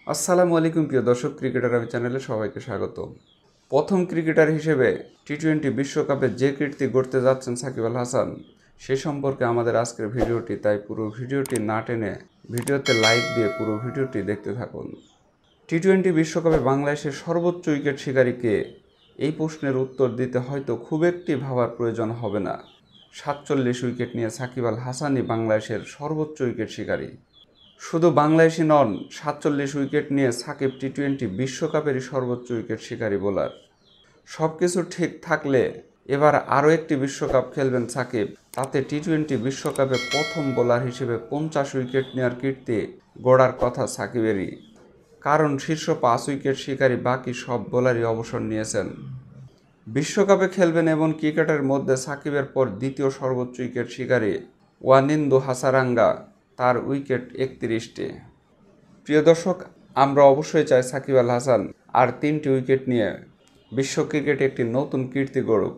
আসসালামু আলাইকুম প্রিয় দর্শক, ক্রিকেটার আমি চ্যানেলে সবাইকে স্বাগত। প্রথম ক্রিকেটার হিসেবে টি-20 বিশ্বকাপে যে কীর্তি গড়তে যাচ্ছেন সাকিব আল হাসান, সে সম্পর্কে আমাদের আজকের ভিডিওটি। তাই পুরো ভিডিওটি না টেনে ভিডিওতে লাইক দিয়ে পুরো ভিডিওটি দেখতে থাকুন। টি-20 বিশ্বকাপে বাংলাদেশের সর্বোচ্চ উইকেট শিকারী কে? এই প্রশ্নের উত্তর দিতে হয়তো খুব একটি ভাবার প্রয়োজন হবে না। 47 উইকেট নিয়ে সাকিব আল হাসানই বাংলাদেশের সর্বোচ্চ উইকেট শিকারী। শুধু বাংলাদেশি নন, 47 উইকেট নিয়ে সাকিব টি-20 বিশ্বকাপেরই সর্বোচ্চ উইকেট শিকারী বোলার। সব কিছু ঠিক থাকলে এবার আরও একটি বিশ্বকাপ খেলবেন সাকিব। তাতে টি-20 বিশ্বকাপে প্রথম বোলার হিসেবে 50 উইকেট নেওয়ার কীর্তি গড়ার কথা সাকিবেরই। কারণ শীর্ষ 5 উইকেট শিকারী বাকি সব বোলারই অবসর নিয়েছেন। বিশ্বকাপে খেলবেন এমন ক্রিকেটারের মধ্যে সাকিবের পর দ্বিতীয় সর্বোচ্চ উইকেট শিকারী ওয়ানিন্দু হাসারাঙ্গা, তার উইকেট 31টি। প্রিয় দর্শক, আমরা অবশ্যই চাই সাকিব আল হাসান আর 3টি উইকেট নিয়ে বিশ্ব ক্রিকেটে একটি নতুন কীর্তি গড়ুক।